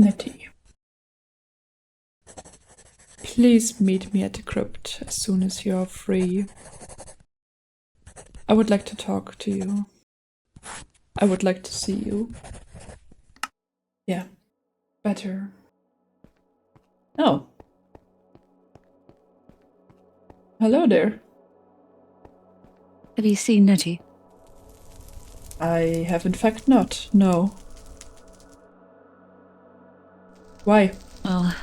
Nettie. Please meet me at the crypt as soon as you are free. I would like to talk to you. I would like to see you. Yeah, better. Oh. Hello there. Have you seen Nettie? I have in fact not, no. Why? Well,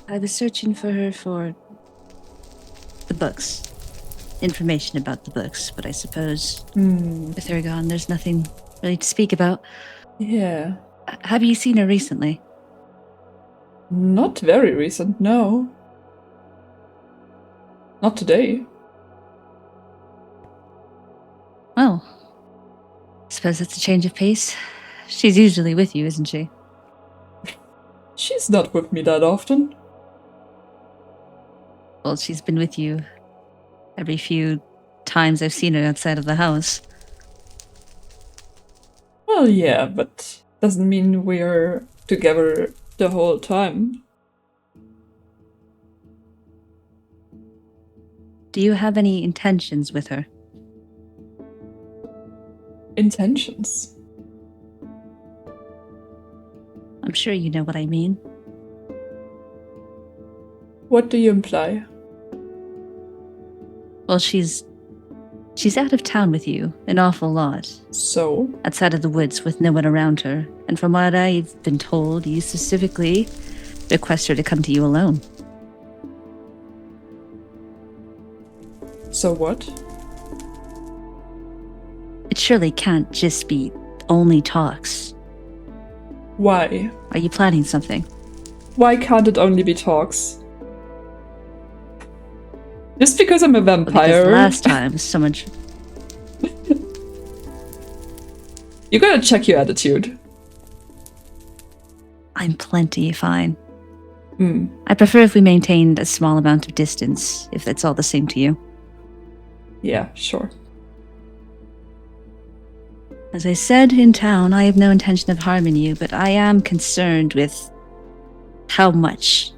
I was searching for her for the books. Information about the books, but I suppose with her gone, there's nothing really to speak about. Yeah. Have you seen her recently? Not very recent, no. Not today. Well, I suppose that's a change of pace. She's usually with you, isn't she? She's not with me that often. Well, she's been with you every few times I've seen her outside of the house. Well, yeah, but doesn't mean we're together the whole time. Do you have any intentions with her? Intentions? I'm sure you know what I mean. What do you imply? Well, she's out of town with you an awful lot. So? Outside of the woods with no one around her. And from what I've been told, you specifically request her to come to you alone. So what? It surely can't just be only talks. Why? Are you planning something? Why can't it only be talks? Just because I'm a vampire. Because last time, someone... You gotta check your attitude. I'm plenty fine. I prefer if we maintained a small amount of distance, if that's all the same to you. Yeah, sure. As I said in town, I have no intention of harming you, but I am concerned with how much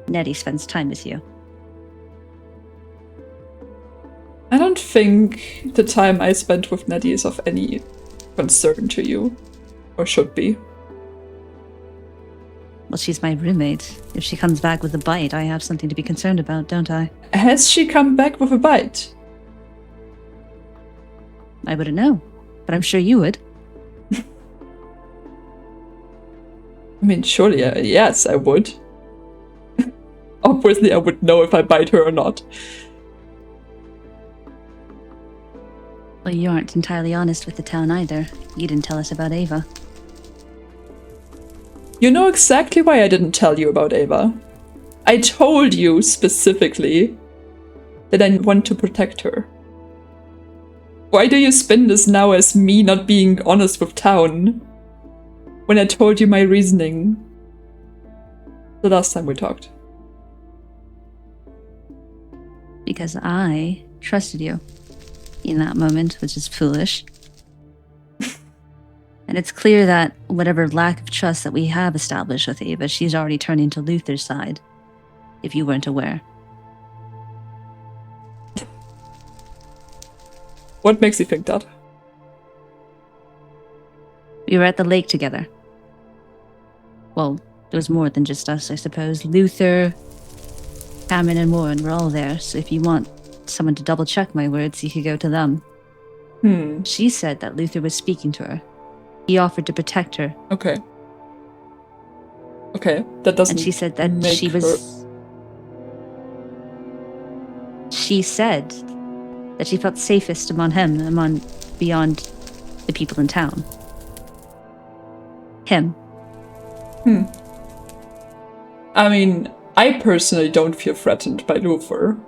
Nettie spends time with you. I don't think the time I spent with Nettie is of any concern to you. Or should be. Well, she's my roommate. If she comes back with a bite, I have something to be concerned about, don't I? Has she come back with a bite? I wouldn't know, but I'm sure you would. I mean, surely, yes, I would. Obviously, I would know if I bite her or not. Well, you aren't entirely honest with the town either. You didn't tell us about Ava. You know exactly why I didn't tell you about Ava. I told you specifically that I want to protect her. Why do you spin this now as me not being honest with town? When I told you my reasoning the last time we talked. Because I trusted you in that moment, which is foolish. And it's clear that whatever lack of trust that we have established with Ava, she's already turning to Luther's side, if you weren't aware. What makes you think that? We were at the lake together. Well, there was more than just us, I suppose. Luther, Cainan, and Warren were all there, so if you want someone to double-check my words, you could go to them. She said that Luther was speaking to her. He offered to protect her. Okay. Okay, that doesn't. And she said that she was. She said that she felt safest among him, beyond the people in town. Him. I mean, I personally don't feel threatened by Luther.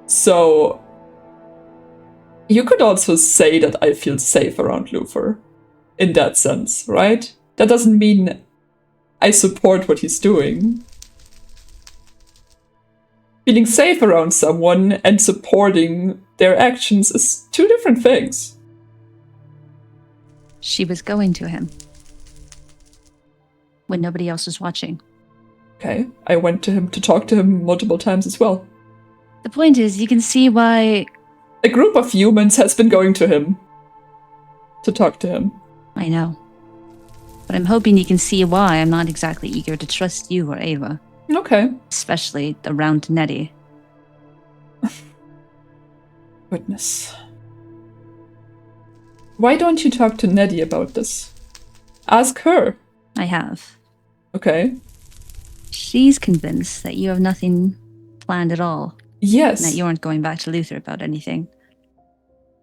So you could also say that I feel safe around Luther, in that sense, right? That doesn't mean I support what he's doing. Feeling safe around someone and supporting their actions is two different things. She was going to him. when nobody else was watching. Okay, I went to him to talk to him multiple times as well. The point is, you can see why... A group of humans has been going to him to talk to him. I know. But I'm hoping you can see why I'm not exactly eager to trust you or Ava. Okay. Especially around Nettie. Goodness. Why don't you talk to Nettie about this? Ask her. I have. Okay. She's convinced that you have nothing planned at all. Yes. And that you aren't going back to Luther about anything.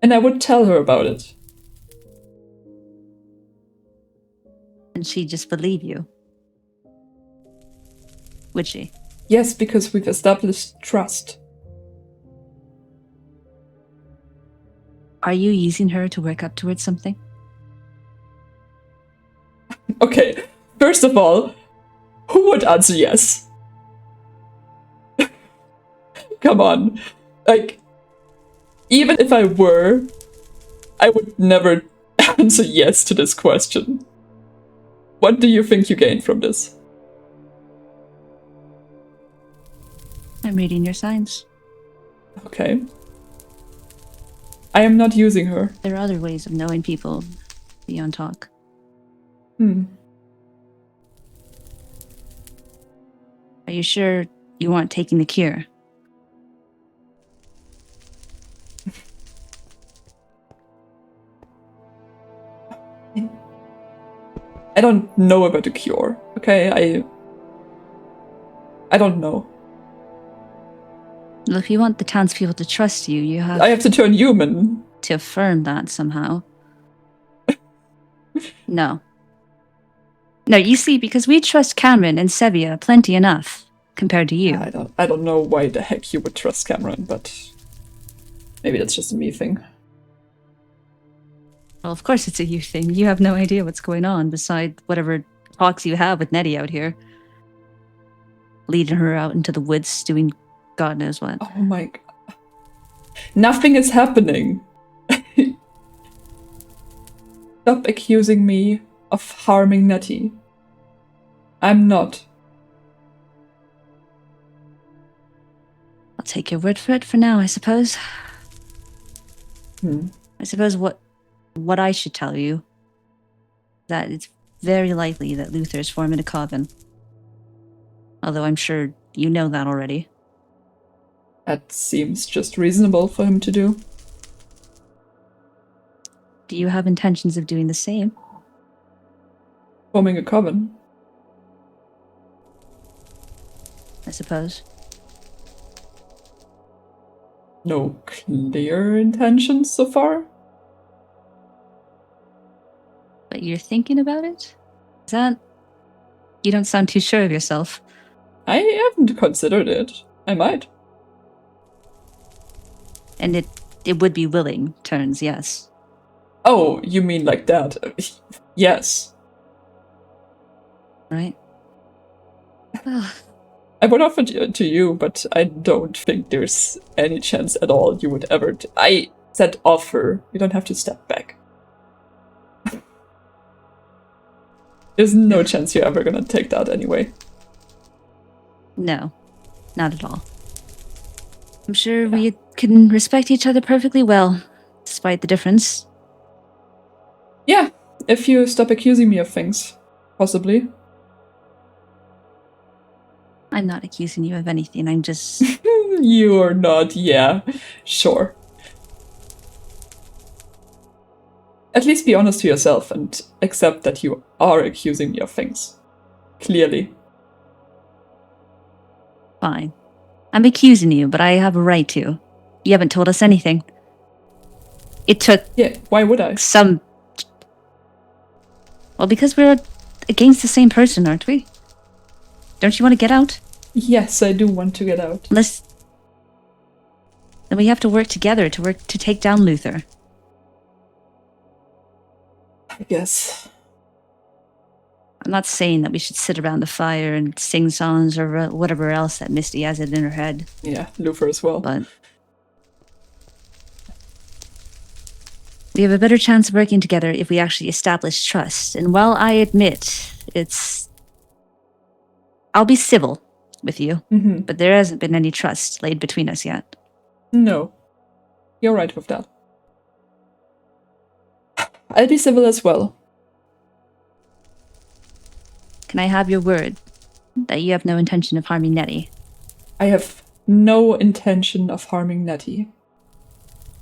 And I would tell her about it. And she'd just believe you. Would she? Yes, because we've established trust. Are you using her to work up towards something? Okay, first of all, who would answer yes? Come on. Like, even if I were, I would never answer yes to this question. What do you think you gain from this? I'm reading your signs. Okay. I am not using her. There are other ways of knowing people beyond talk. Are you sure you aren't taking the cure? I don't know about the cure, okay? I don't know. Well, if you want the townspeople to trust you, you have... I have to turn human. To affirm that somehow. No. No, you see, because we trust Cameron and Sevvia plenty enough, compared to you. I don't know why the heck you would trust Cameron, but maybe that's just a me thing. Well, of course it's a you thing. You have no idea what's going on, beside whatever talks you have with Nettie out here. Leading her out into the woods, doing God knows what. Oh my god. Nothing is happening. Stop accusing me of harming Nettie. I'm not. I'll take your word for it for now, I suppose. I suppose what I should tell you, that it's very likely that Luther is forming a coven. Although I'm sure you know that already. That seems just reasonable for him to do. Do you have intentions of doing the same? Forming a coven? I suppose. No clear intentions so far? But you're thinking about it? Is that... You don't sound too sure of yourself. I haven't considered it. I might. And it would be willing turns, yes. Oh, you mean like that? Yes. Right? I would offer it to you, but I don't think there's any chance at all you would ever... I said offer. You don't have to step back. There's no chance you're ever gonna take that anyway. No, not at all. I'm sure we can respect each other perfectly well, despite the difference. Yeah, if you stop accusing me of things. Possibly. I'm not accusing you of anything, I'm just... You're not, yeah. Sure. At least be honest to yourself and accept that you are accusing me of things. Clearly. Fine. I'm accusing you, but I have a right to. You haven't told us anything. It took... Yeah, why would I? Some... Well, because we're against the same person, aren't we? Don't you want to get out? Yes, I do want to get out. Then we have to work together to take down Luther. I guess. I'm not saying that we should sit around the fire and sing songs or whatever else that Misty has it in her head. Yeah, Luther as well. But we have a better chance of working together if we actually establish trust. And while I admit it's I'll be civil with you, Mm-hmm. but there hasn't been any trust laid between us yet. No. You're right with that. I'll be civil as well. Can I have your word that you have no intention of harming Nettie? I have no intention of harming Nettie.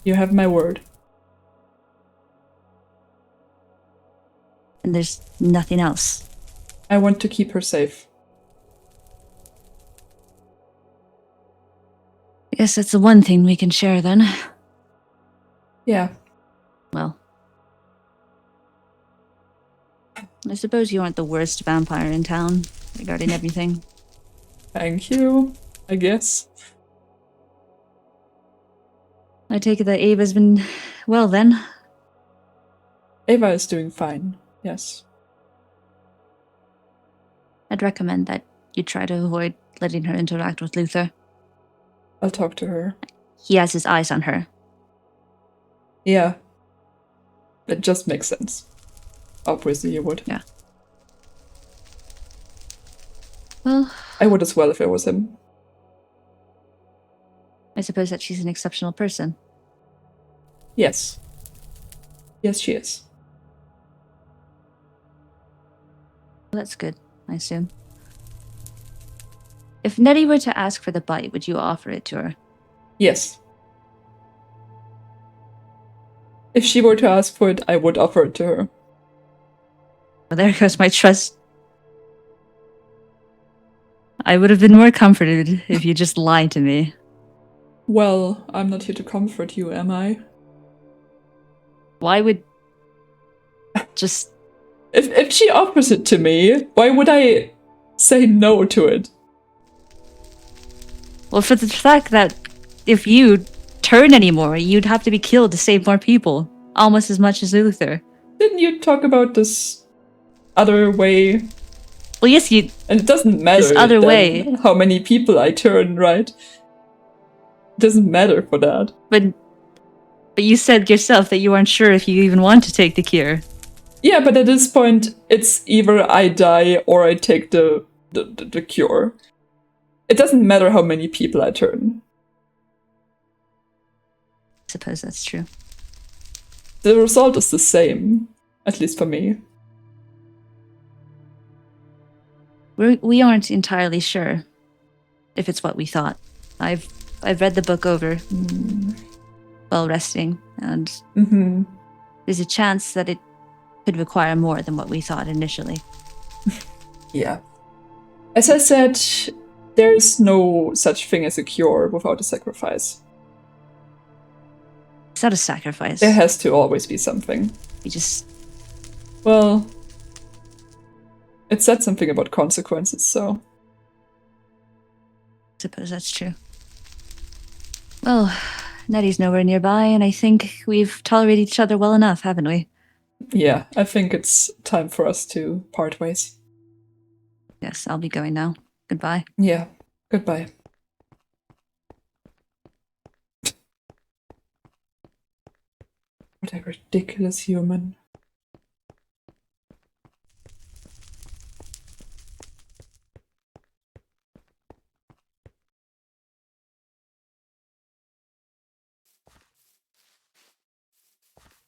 You have my word. And there's nothing else. I want to keep her safe. I guess that's the one thing we can share then. Yeah. Well, I suppose you aren't the worst vampire in town regarding everything. Thank you, I guess. I take it that Ava's been well then. Ava is doing fine, yes. I'd recommend that you try to avoid letting her interact with Luther. I'll talk to her. He has his eyes on her. Yeah. It just makes sense. Obviously you would. Yeah. Well, I would as well if it was him. I suppose that she's an exceptional person. Yes. Yes, she is. Well, that's good, I assume. If Nettie were to ask for the bite, would you offer it to her? Yes. If she were to ask for it, I would offer it to her. Well, there goes my trust. I would have been more comforted if you just lied to me. Well, I'm not here to comfort you, am I? Why would... just... If she offers it to me, why would I say no to it? Well, for the fact that if you turn anymore, you'd have to be killed to save more people. Almost as much as Luther. Didn't you talk about this other way? Well, yes, you... And it doesn't matter This other then way. how many people I turn, right? It doesn't matter for that. But you said yourself that you aren't sure if you even want to take the cure. Yeah, but at this point, it's either I die or I take the cure. It doesn't matter how many people I turn. I suppose that's true. The result is the same, at least for me. We aren't entirely sure if it's what we thought. I've read the book over while resting, and there's a chance that it could require more than what we thought initially. Yeah. As I said, there's no such thing as a cure without a sacrifice. It's not a sacrifice. There has to always be something. We just... Well, it said something about consequences, so... suppose that's true. Well, Nettie's nowhere nearby, and I think we've tolerated each other well enough, haven't we? Yeah, I think it's time for us to part ways. Yes, I'll be going now. Goodbye. Yeah, goodbye. What a ridiculous human.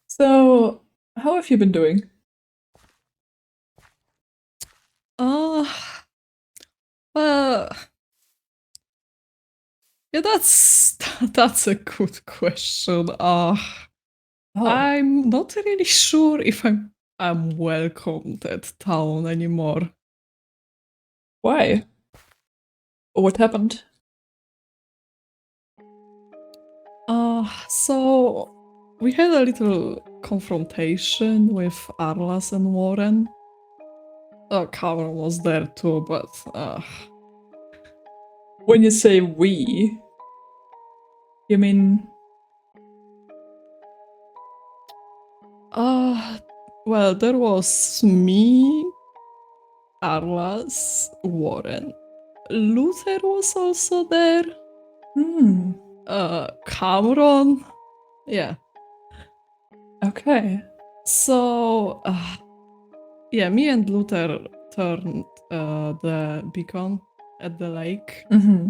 So, how have you been doing? Well, yeah, that's a good question. I'm not really sure if I'm welcomed at town anymore. Why? What happened? So we had a little confrontation with Arlaz and Warren. Karu was there too, but When you say we, you mean... well, there was me, Arlaz, Warren. Luther was also there. Cameron. Yeah. Okay. So, yeah, me and Luther turned the beacon at the lake. Mm-hmm.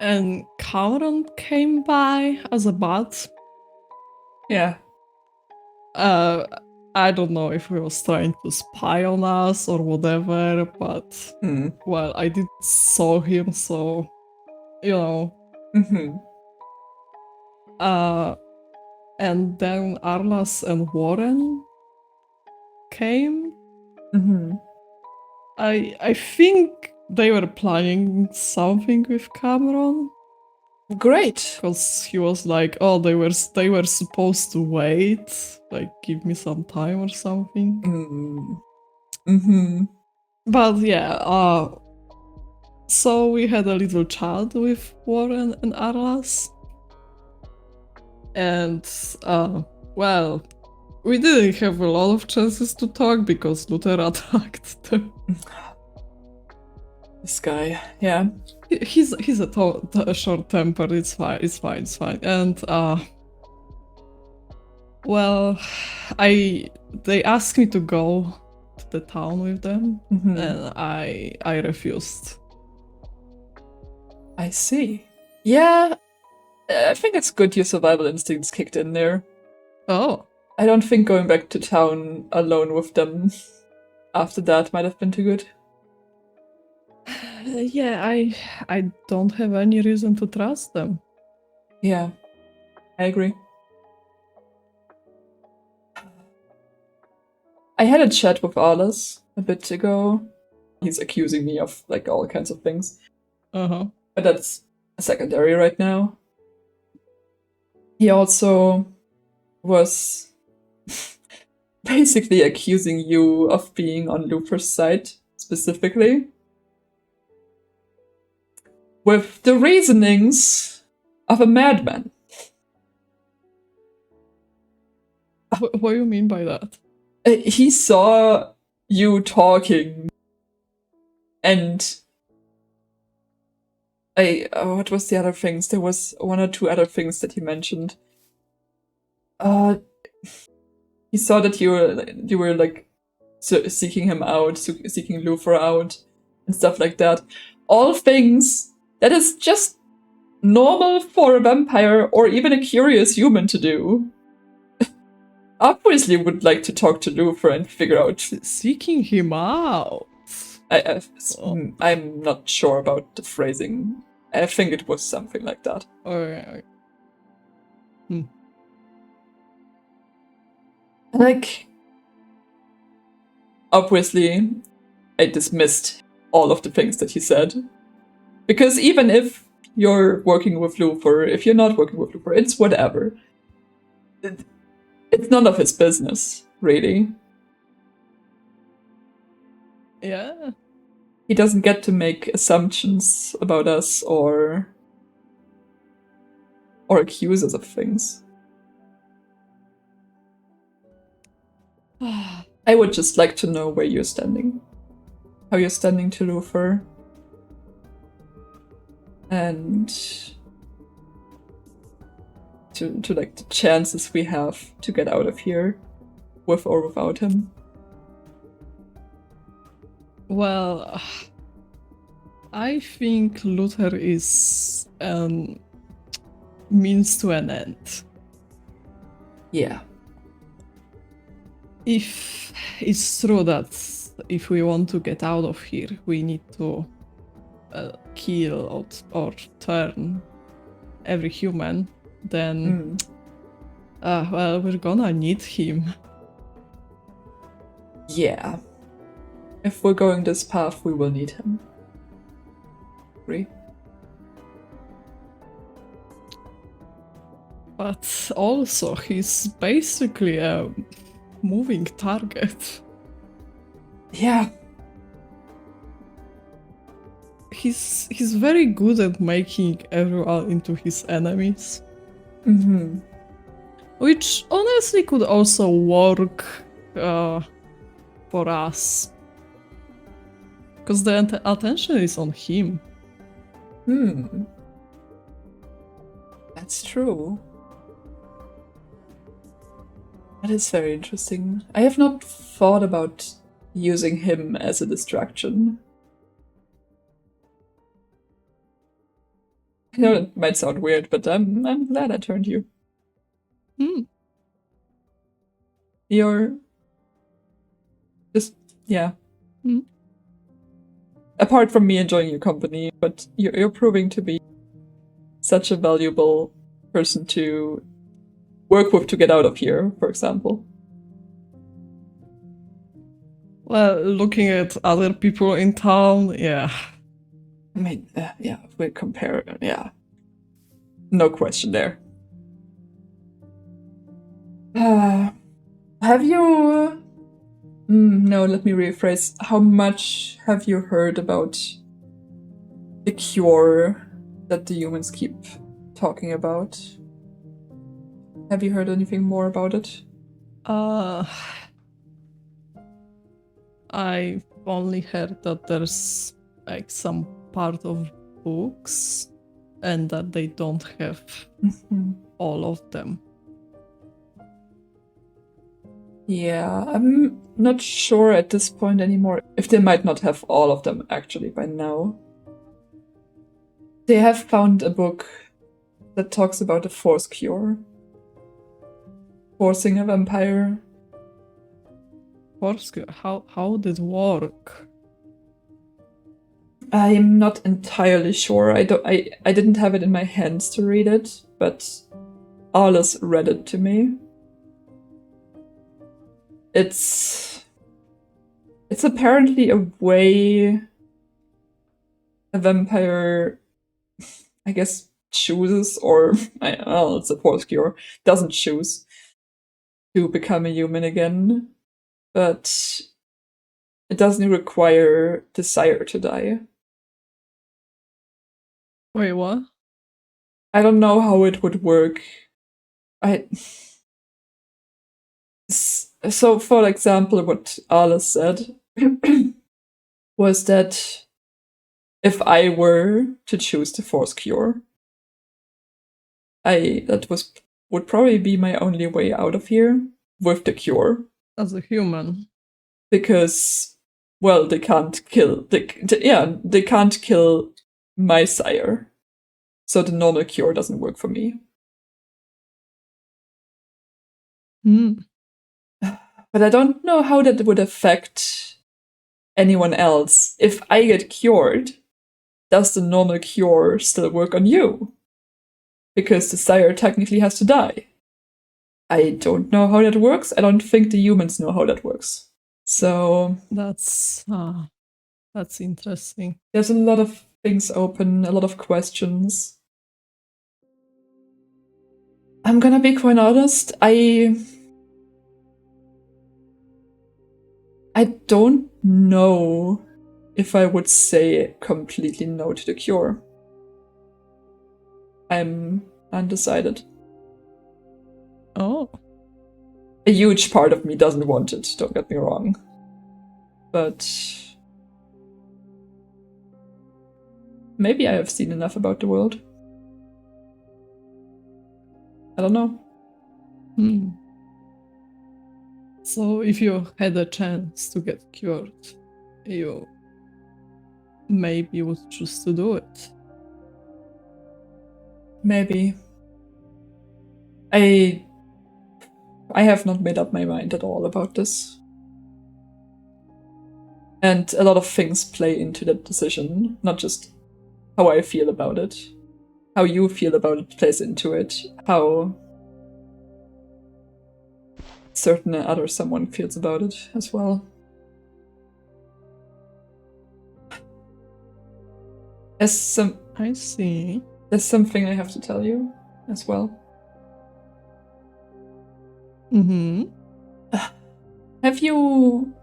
And Cameron came by as a bat. Yeah. I don't know if he was trying to spy on us or whatever, but well, I did saw him, so you know. Mm-hmm. And then Arlaz and Warren came. Mm-hmm. I think they were planning something with Cameron. Great. Because he was like, oh, they were supposed to wait, like give me some time or something. Mm-hmm. But yeah, so we had a little chat with Warren and Arlaz. And well, we didn't have a lot of chances to talk because Luther attacked them. This guy, yeah. He's a short temper. It's fine. And well, they asked me to go to the town with them, and I refused. I see. Yeah, I think it's good your survival instincts kicked in there. Oh. I don't think going back to town alone with them after that might have been too good. Yeah, I don't have any reason to trust them. Yeah, I agree. I had a chat with Arlaz a bit ago. He's accusing me of like all kinds of things. Uh-huh. But that's secondary right now. He also was basically accusing you of being on Luther's side, specifically. With the reasonings of a madman. What do you mean by that? He saw you talking, and what was the other things? There was one or two other things that he mentioned. He saw that you were like seeking him out, seeking Luther out, and stuff like that. All things that is just normal for a vampire or even a curious human to do. Obviously would like to talk to Luther and figure out... Seeking him out? I'm not sure about the phrasing. I think it was something like that. Okay. Like, obviously, I dismissed all of the things that he said. Because even if you're working with Luther, if you're not working with Luther, it's whatever. It's none of his business, really. Yeah. He doesn't get to make assumptions about us or accuse us of things. I would just like to know where you're standing. How you're standing to Luther. And to like the chances we have to get out of here with or without him. Well, I think Luther is means to an end. Yeah. If it's true that if we want to get out of here, we need to kill or turn every human, then well, we're gonna need him. Yeah. If we're going this path, we will need him. Agree? But also, he's basically a moving target. Yeah. He's very good at making everyone into his enemies. Mm-hmm. Which honestly could also work for us. Because the attention is on him. That's true. That is very interesting. I have not thought about using him as a distraction. I know it might sound weird, but I'm glad I turned you. You're just, yeah. Apart from me enjoying your company, but you're proving to be such a valuable person to work with to get out of here, for example. Well, looking at other people in town, yeah. I mean, yeah, if we compare, yeah. No question there. Have you... no, let me rephrase. How much have you heard about the cure that the humans keep talking about? Have you heard anything more about it? I've only heard that there's like some part of books and that they don't have all of them. Yeah, I'm not sure at this point anymore if they might not have all of them actually by now. They have found a book that talks about a force cure. Forcing a vampire. Force cure? How did it work? I'm not entirely sure. I didn't have it in my hands to read it, but Arlaz read it to me. It's apparently a way a vampire, I guess, chooses, or I don't know, it's a force cure, doesn't choose to become a human again, but it doesn't require desire to die. Wait, what? I don't know how it would work. So, for example, what Arlaz said was that if I were to choose the force cure, would probably be my only way out of here with the cure. As a human. Because, well, they can't kill they can't kill my sire. So the normal cure doesn't work for me. But I don't know how that would affect anyone else. If I get cured, does the normal cure still work on you? Because the sire technically has to die. I don't know how that works. I don't think the humans know how that works. So that's interesting. There's a lot of things open, a lot of questions. I'm gonna be quite honest, I don't know if I would say completely no to the cure. I'm undecided. Oh. A huge part of me doesn't want it, don't get me wrong. But maybe I have seen enough about the world. I don't know. So if you had a chance to get cured, you maybe would choose to do it. Maybe. I have not made up my mind at all about this. And a lot of things play into that decision, not just how I feel about it. How you feel about it plays into it. How certain other someone feels about it as well. I see. There's something I have to tell you as well. Have you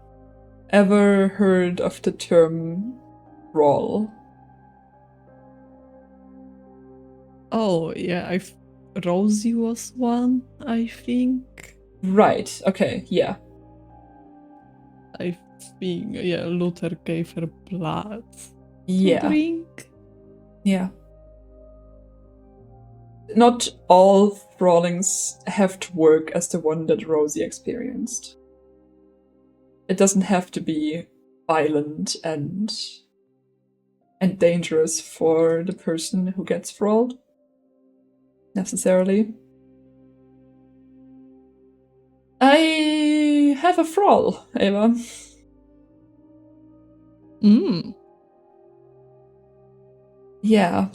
ever heard of the term brawl? Oh, yeah, Rosie was one, I think. Right, okay, yeah. I think, yeah, Luther gave her blood to drink. Yeah. Not all brawlings have to work as the one that Rosie experienced. it doesn't have to be violent and dangerous for the person who gets thralled, necessarily. I have a thrall, Ava. Yeah.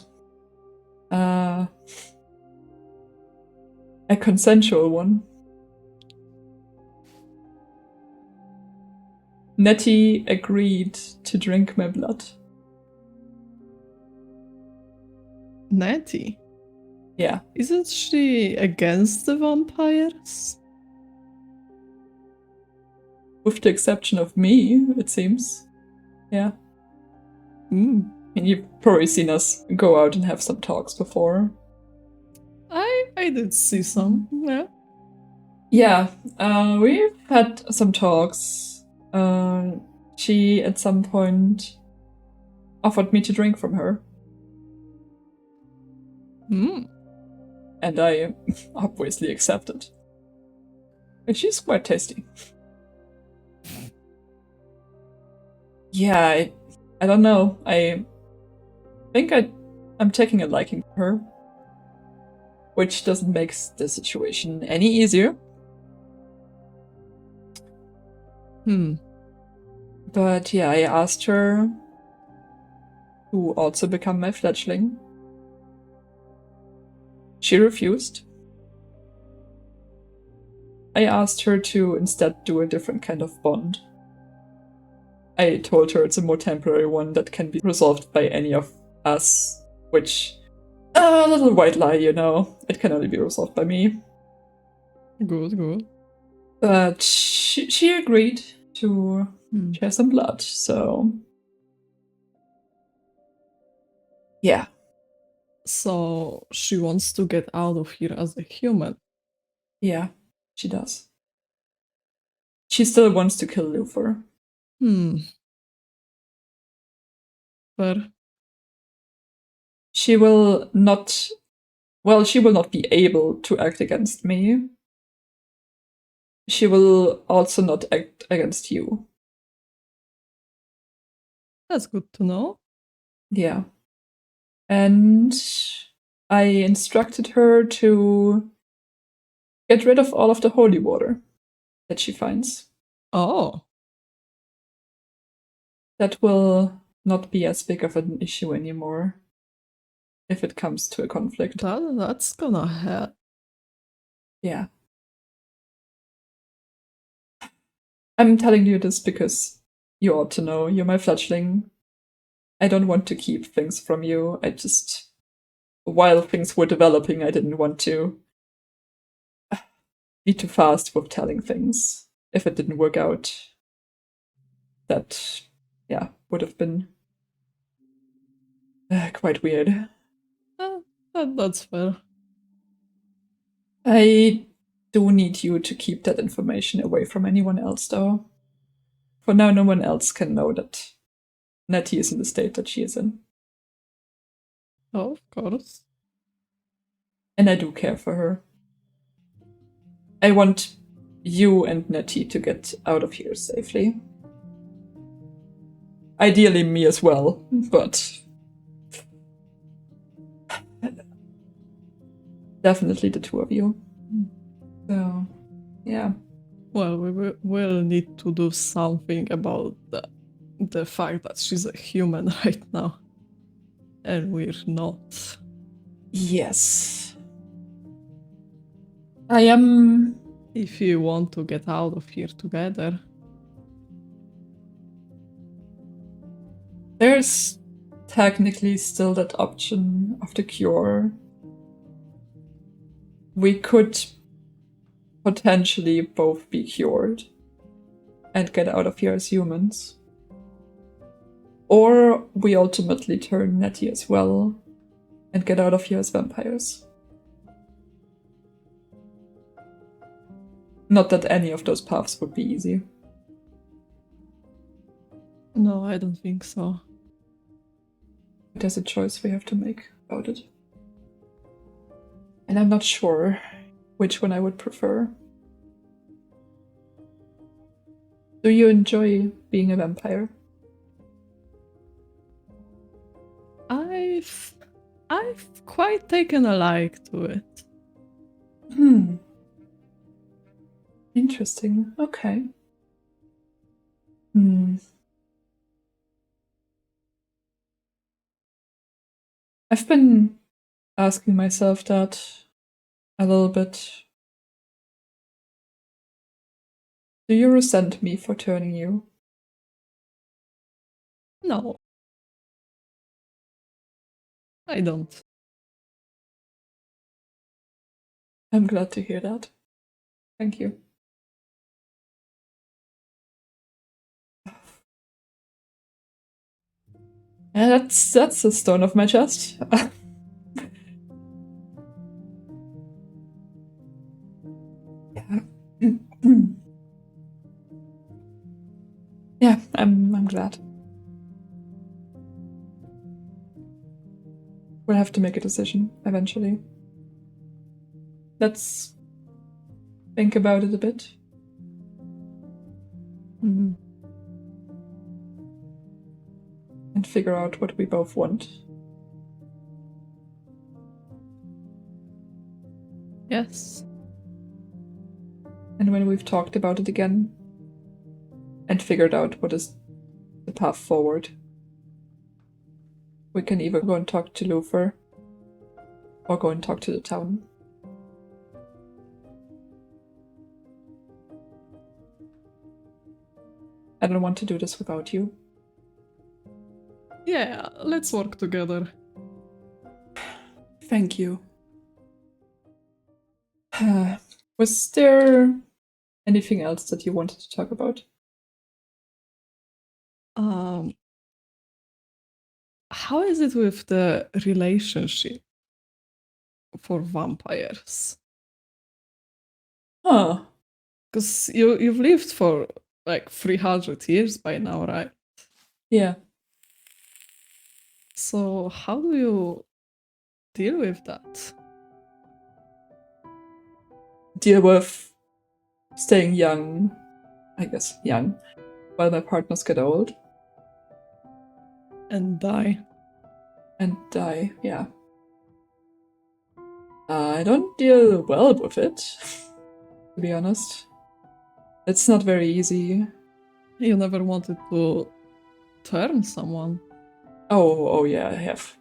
A consensual one. Nettie agreed to drink my blood. Nettie? Yeah. Isn't she against the vampires? With the exception of me, it seems. Yeah. Mm. And you've probably seen us go out and have some talks before. I did see some, yeah. Yeah, we've had some talks. She, at some point, offered me to drink from her. Mm. And I obviously accepted. And she's quite tasty. Yeah, I don't know. I think I'm taking a liking to her. Which doesn't make the situation any easier. But yeah, I asked her to also become my fledgling. She refused. I asked her to instead do a different kind of bond. I told her it's a more temporary one that can be resolved by any of us, which, a little white lie, you know. It can only be resolved by me. Good. But she agreed to share some blood, so... Yeah. So she wants to get out of here as a human. Yeah, she does. She still wants to kill Luther. But She will not... Well, she will not be able to act against me. She will also not act against you. that's good to know. Yeah. And I instructed her to get rid of all of the holy water that she finds. Oh. That will not be as big of an issue anymore if it comes to a conflict. That's gonna help. Yeah. I'm telling you this because you ought to know. You're my fledgling. I don't want to keep things from you. I just... While things were developing, I didn't want to be too fast with telling things. If it didn't work out, that, yeah, would have been quite weird. That's fair. I do need you to keep that information away from anyone else, though. For now, no one else can know that Nettie is in the state that she is in. Oh, of course. And I do care for her. I want you and Nettie to get out of here safely. Ideally me as well, but... Definitely the two of you. So, yeah. Well, we will need to do something about the fact that she's a human right now. And we're not. Yes. I am... If you want to get out of here together. There's technically still that option of the cure. We could potentially both be cured and get out of here as humans. Or we ultimately turn Nettie as well and get out of here as vampires. Not that any of those paths would be easy. No, I don't think so. There's a choice we have to make about it. And I'm not sure which one I would prefer. Do you enjoy being a vampire? I've quite taken a like to it. Interesting. Okay. I've been asking myself that a little bit. Do you resent me for turning you? No. I don't. I'm glad to hear that. Thank you. Yeah, that's a stone off my chest. Yeah. Yeah, I'm glad. We'll have to make a decision eventually. Let's think about it a bit. Mm-hmm. And figure out what we both want. Yes. And when we've talked about it again and figured out what is the path forward, we can either go and talk to Luther or go and talk to the town. I don't want to do this without you. Yeah, let's work together. Thank you. Was there anything else that you wanted to talk about? How is it with the relationship for vampires? Because you've lived for like 300 years by now, right? Yeah. So how do you deal with that? Deal with staying young, I guess, young, while my partners get old. And die. And die, yeah. I don't deal well with it, to be honest. It's not very easy. You never wanted to turn someone. Oh yeah, I have.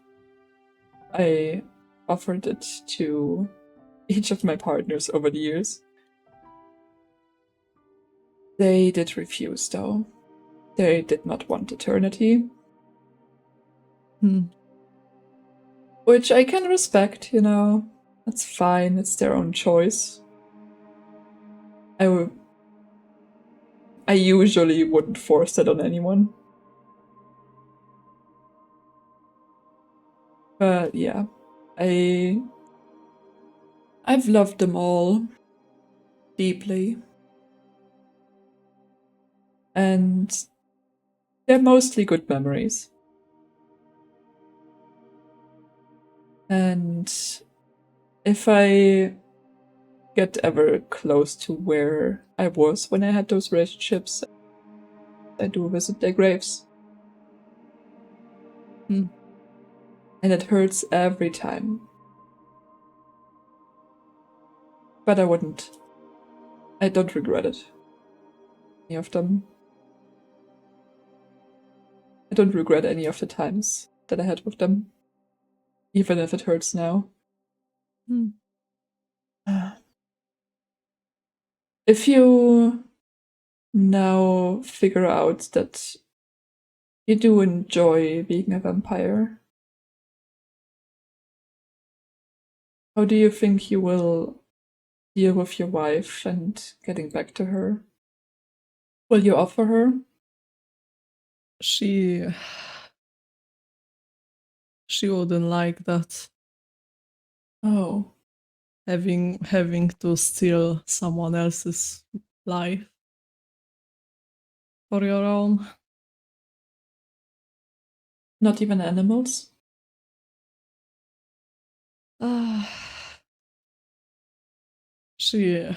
I offered it to each of my partners over the years. They did refuse, though. They did not want eternity. Which I can respect, you know. That's fine, it's their own choice. I usually wouldn't force that on anyone. But yeah, I've loved them all deeply. And they're mostly good memories. And if I get ever close to where I was when I had those relationships, I do visit their graves. And it hurts every time. But I wouldn't. I don't regret it. Any of them. I don't regret any of the times that I had with them. Even if it hurts now. If you now figure out that you do enjoy being a vampire, how do you think you will deal with your wife and getting back to her? Will you offer her? She wouldn't like that. Oh. Having to steal someone else's life for your own. Not even animals? She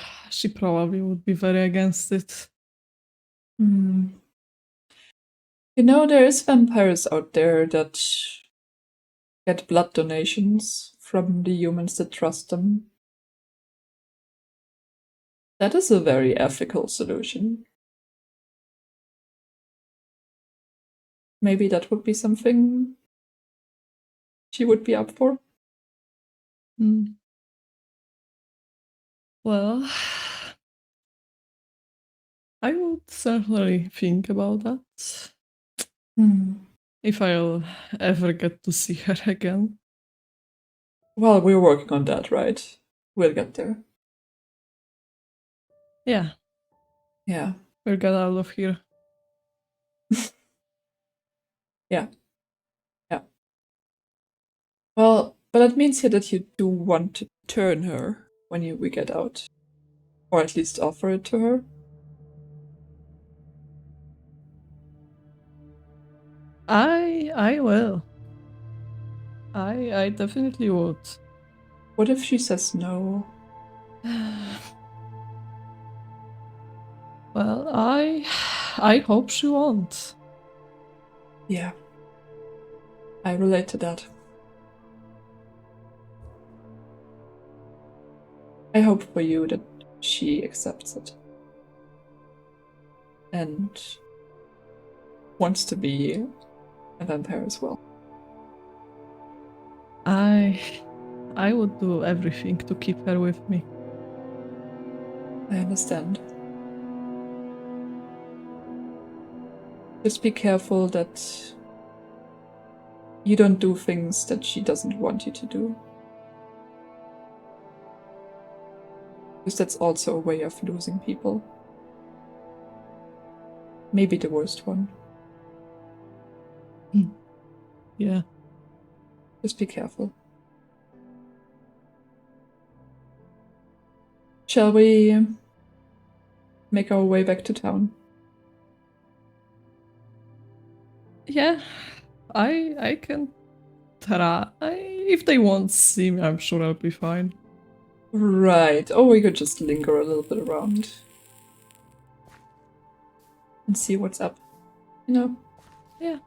probably would be very against it. Hmm. You know, there's vampires out there that get blood donations from the humans that trust them. That is a very ethical solution. Maybe that would be something she would be up for. Well, I would certainly think about that. If I'll ever get to see her again. Well, we're working on that, right? We'll get there. Yeah, Yeah. we'll get out of here. Yeah. Well, but that means here that you do want to turn her when we get out. Or at least offer it to her. I will. I definitely would. What if she says no? Well, I hope she won't. Yeah. I relate to that. I hope for you that she accepts it. And wants to be a vampire as well. I would do everything to keep her with me. I understand. Just be careful that you don't do things that she doesn't want you to do. Because that's also a way of losing people. Maybe the worst one. Yeah. Just be careful. Shall we make our way back to town? Yeah, I can try. If they won't see me, I'm sure I'll be fine. Right. Or we could just linger a little bit around. And see what's up. You know? Yeah.